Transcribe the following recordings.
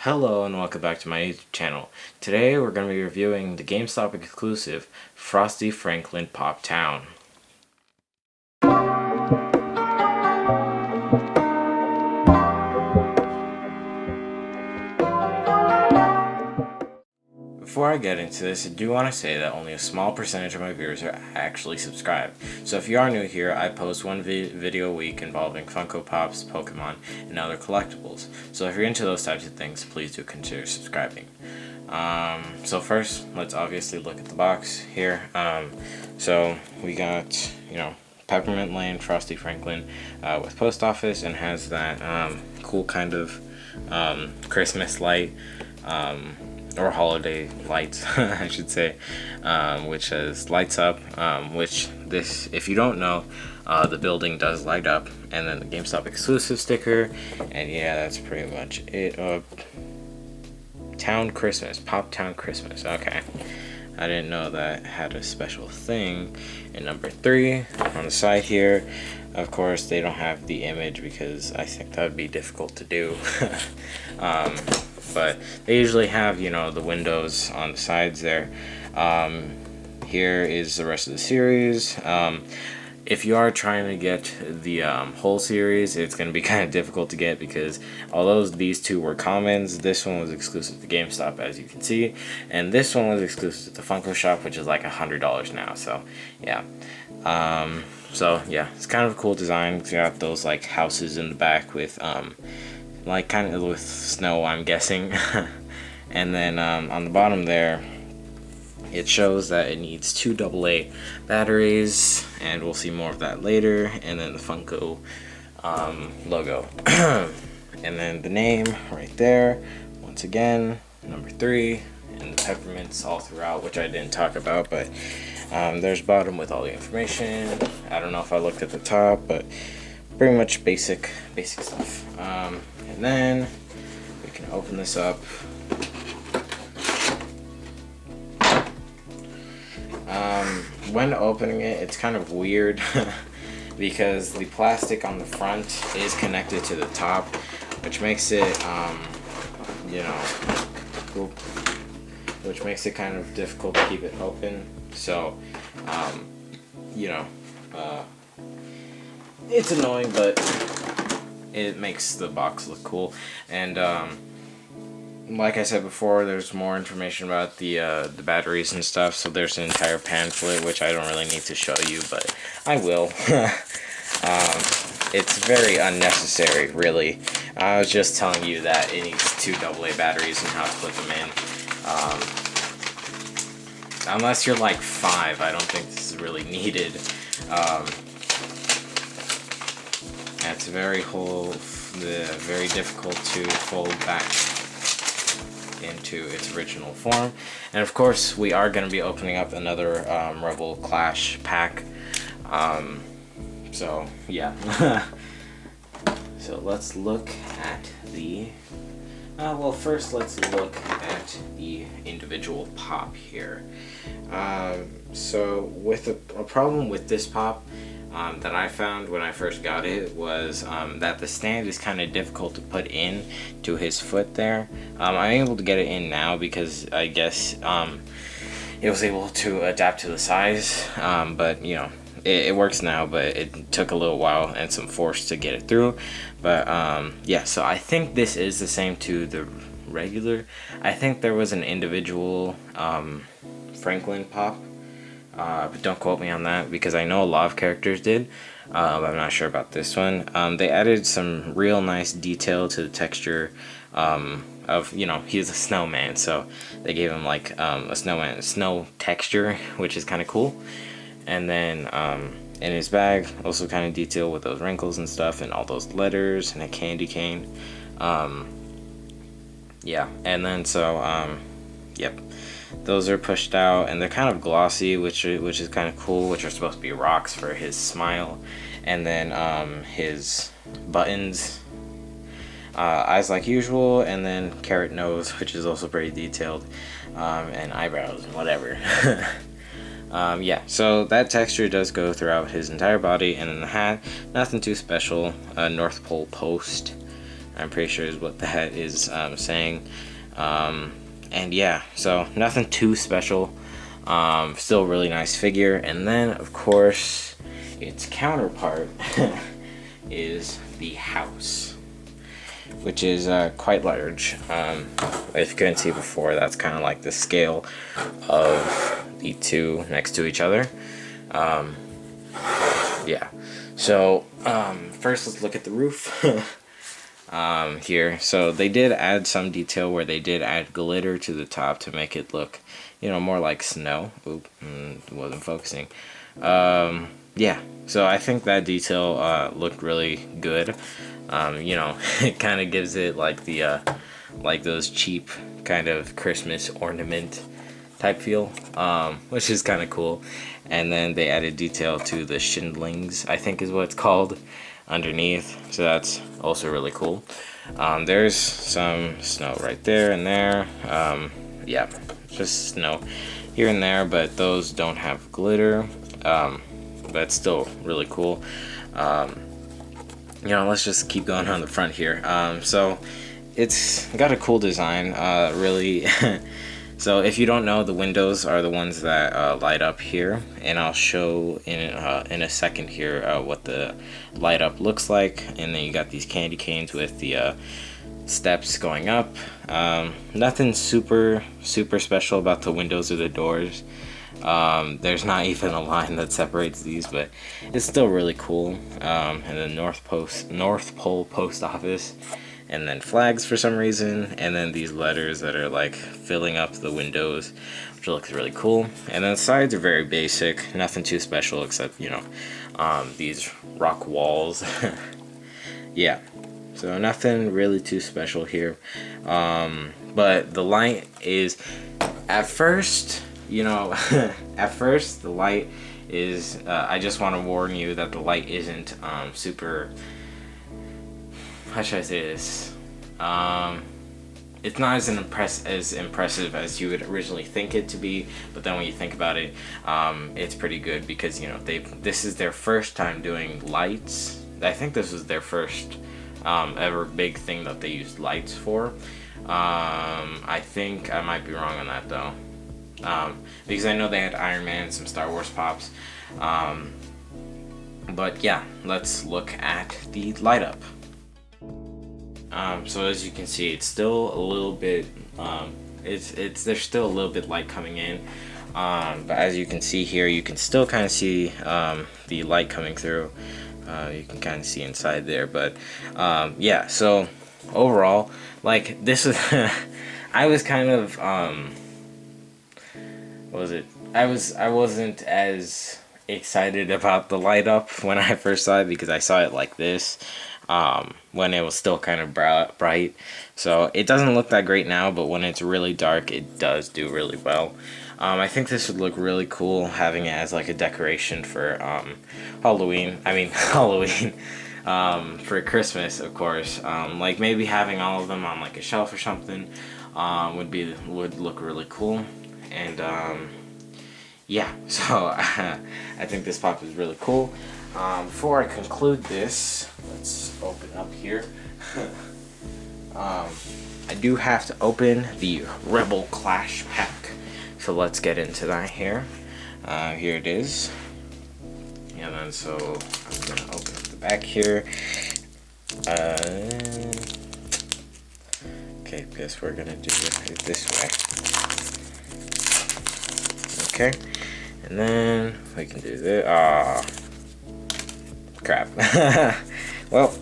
Hello and welcome back to my YouTube channel. Today we're going to be reviewing the Gamestop exclusive Frosty Franklin POP Town. Before I get into this, I do want to say that only a small percentage of my viewers are actually subscribed. So if you are new here, I post one video a week involving Funko Pops, Pokemon, and other collectibles. So if you're into those types of things, please do consider subscribing. So first, let's obviously look at the box here. So we got, Peppermint Lane, Frosty Franklin with post office, and has that cool kind of Christmas light. Or holiday lights, I should say, which says lights up, which this, if you don't know, the building does light up, and then the GameStop exclusive sticker, and yeah, that's pretty much it. Town Christmas, Pop Town Christmas, okay. I didn't know that had a special thing. And number 3, on the side here, of course, they don't have the image because I think that would be difficult to do. But they usually have, the windows on the sides there. Here is the rest of the series. If you are trying to get the whole series, it's going to be kind of difficult to get because although these two were commons, this one was exclusive to GameStop, as you can see, and this one was exclusive to the Funko shop, which is like $100 now. So yeah. So yeah, it's kind of a cool design. It's got those like houses in the back with like kind of with snow, I'm guessing. And then on the bottom there, it shows that it needs 2 AA batteries, and we'll see more of that later. And then the Funko logo. And then the name right there, once again, number 3, and the peppermints all throughout, which I didn't talk about, but there's bottom with all the information. I don't know if I looked at the top, but pretty much basic stuff. And then we can open this up. When opening it, it's kind of weird because the plastic on the front is connected to the top, which makes it, which makes it kind of difficult to keep it open. So, it's annoying, but it makes the box look cool. And like I said before, there's more information about the batteries and stuff. So there's an entire pamphlet, which I don't really need to show you, but I will. It's very unnecessary, really. I was just telling you that it needs 2 AA batteries and how to put them in. Unless you're like 5, I don't think this is really needed. It's very difficult to fold back into its original form. And of course, we are going to be opening up another Rebel Clash pack. So yeah. So let's look at the. Well, first let's look at the individual pop here. So with a problem with this pop that I found when I first got it was that the stand is kind of difficult to put in to his foot there. I'm able to get it in now because I guess it was able to adapt to the size, but it works now, but it took a little while and some force to get it through. But yeah, so I think this is the same to the regular. I think there was an individual Franklin pop, but don't quote me on that because I know a lot of characters did, but I'm not sure about this one. They added some real nice detail to the texture of, he's a snowman, so they gave him like a snow texture, which is kind of cool. And then in his bag, also kind of detail with those wrinkles and stuff, and all those letters, and a candy cane. Yeah, and then so yep, those are pushed out, and they're kind of glossy, which is kind of cool, which are supposed to be rocks for his smile. And then his buttons, eyes like usual, and then carrot nose, which is also pretty detailed, and eyebrows and whatever. Yeah, so that texture does go throughout his entire body. And then the hat, nothing too special. North Pole post I'm pretty sure is what that is saying. And yeah, so nothing too special. Still a really nice figure. And then of course its counterpart is the house, which is quite large. If you couldn't see before, that's kind of like the scale of the two next to each other. Yeah, so first let's look at the roof. Here, so they did add some detail where they did add glitter to the top to make it look, you know, more like snow. Oop, wasn't focusing. Yeah, so I think that detail looked really good. You know, it kind of gives it like the like those cheap kind of Christmas ornament type feel, which is kind of cool. And then they added detail to the shinglings, I think is what it's called, underneath, so that's also really cool. There's some snow right there and there. Yeah, just snow here and there, but those don't have glitter. But it's still really cool. You know, let's just keep going on the front here. So it's got a cool design, really. So if you don't know, the windows are the ones that light up here, and I'll show in a second here what the light up looks like. And then you got these candy canes with the steps going up. Nothing super special about the windows or the doors. There's not even a line that separates these, but it's still really cool. And the North Pole Post Office. And then flags for some reason, and then these letters that are like filling up the windows, which looks really cool. And then the sides are very basic, nothing too special except, you know, these rock walls. Yeah, so nothing really too special here. But the light is, at first, you know, at first the light is, I just want to warn you that the light isn't super, how should I say this? It's not as impressive as you would originally think it to be, but then when you think about it, it's pretty good because, you know, this is their first time doing lights. I think this was their first ever big thing that they used lights for. I think I might be wrong on that though, because I know they had Iron Man and some Star Wars pops. But yeah, let's look at the light up. So as you can see, it's still a little bit, there's still a little bit light coming in, but as you can see here, you can still kind of see the light coming through. You can kind of see inside there, but yeah, so overall, like, this is I was kind of what was it? I wasn't as excited about the light up when I first saw it because I saw it like this. When it was still kind of bright, so it doesn't look that great now, but when it's really dark, it does do really well. I think this would look really cool having it as like a decoration for Halloween. I mean Halloween, for Christmas, of course. Like maybe having all of them on like a shelf or something would look really cool. And yeah, so I think this pop is really cool. Before I conclude this, let's open up here. I do have to open the Rebel Clash pack, so let's get into that here. Here it is. And then so I'm gonna open up the back here. Okay, guess we're gonna do it this way. Okay, and then we can do this. Crap. Well,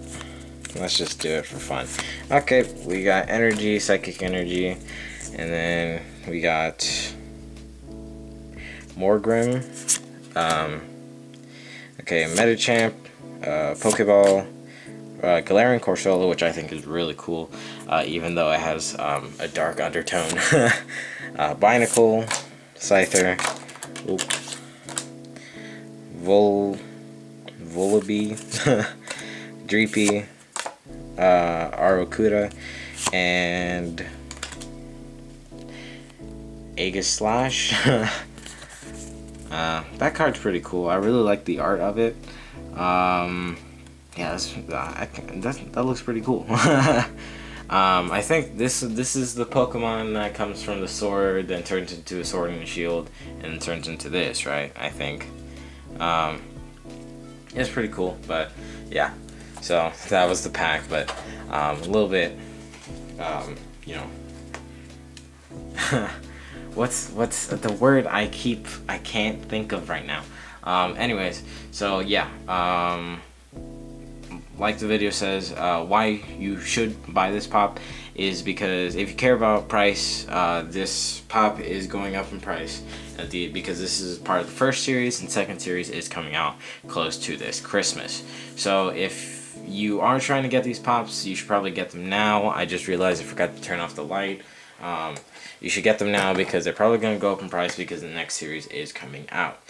let's just do it for fun. Okay, we got energy, psychic energy, and then we got Morgrim. Okay, Metachamp, Pokeball, Galarian Corsola, which I think is really cool, even though it has a dark undertone. Binacle, Scyther, Volibee, Dreepy, Arokuda, and Aegislash. That card's pretty cool. I really like the art of it. yeah, that looks pretty cool. I think this is the Pokemon that comes from the sword, then turns into a sword and a shield, and then turns into this, right? I think. It's pretty cool, but yeah. So that was the pack, but a little bit, you know. what's the word I can't think of right now. Anyways, so yeah. Like the video says, why you should buy this pop is because if you care about price, this pop is going up in price because this is part of the first series, and second series is coming out close to this Christmas. So if you are trying to get these pops, you should probably get them now. I just realized I forgot to turn off the light. You should get them now because they're probably going to go up in price because the next series is coming out.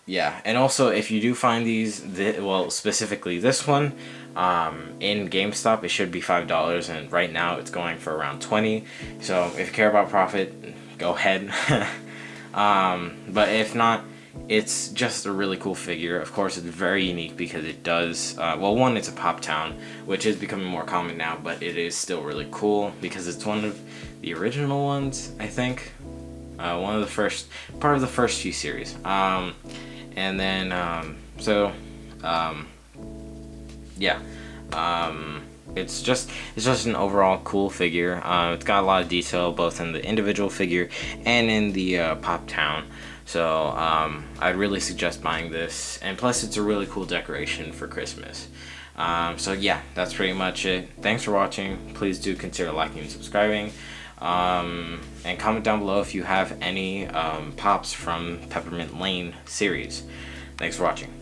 Yeah, and also if you do find these, well, specifically this one, in GameStop, it should be $5, and right now it's going for around $20. So if you care about profit, go ahead. But if not, it's just a really cool figure. Of course, it's very unique because it does, well, one, it's a Pop Town, which is becoming more common now, but it is still really cool because it's one of the original ones, I think. One of the first, part of the first few series. And then, yeah, it's just an overall cool figure. It's got a lot of detail both in the individual figure and in the Pop Town. So I'd really suggest buying this, and plus it's a really cool decoration for Christmas. So yeah, that's pretty much it. Thanks for watching. Please do consider liking and subscribing. And comment down below if you have any pops from Peppermint Lane series. Thanks for watching.